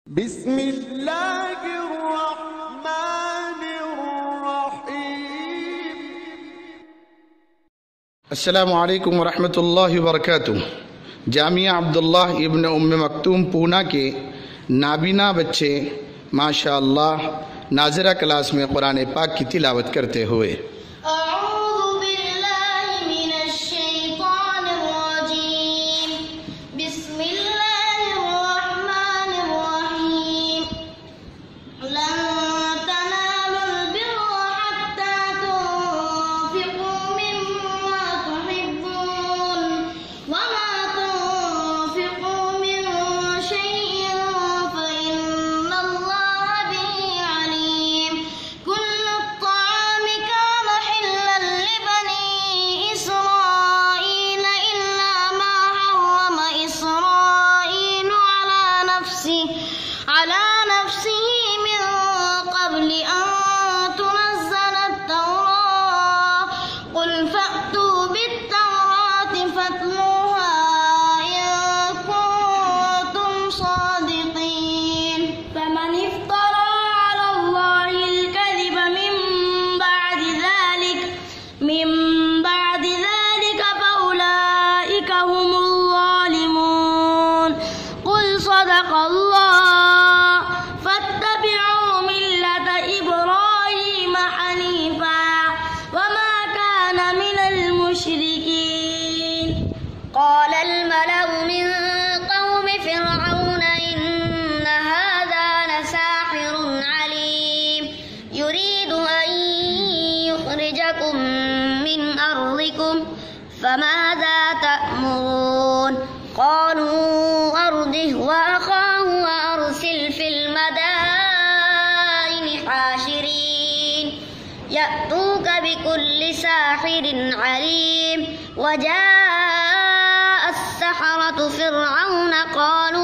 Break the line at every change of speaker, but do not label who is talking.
بسم الله الرحمن الرحيم
अस्सलामु अलैकुम वरहमतुल्लाहि वबरकातुह। जामिया अब्दुल्लाह इब्न उम्मे मक्तूम पूना के नाबीना बच्चे माशाअल्लाह नाज़िरा क्लास में कुरान पाक की तिलावत करते हुए
قال الملأ من قوم فرعون إن هذا لساحر عليم يريد أن يخرجكم من أرضكم فماذا تأمرون قالوا أرجه وأخاه وأرسل في المدائن حاشرين يأتوك بكل ساحر عليم وجاء السحرة فرعون قالوا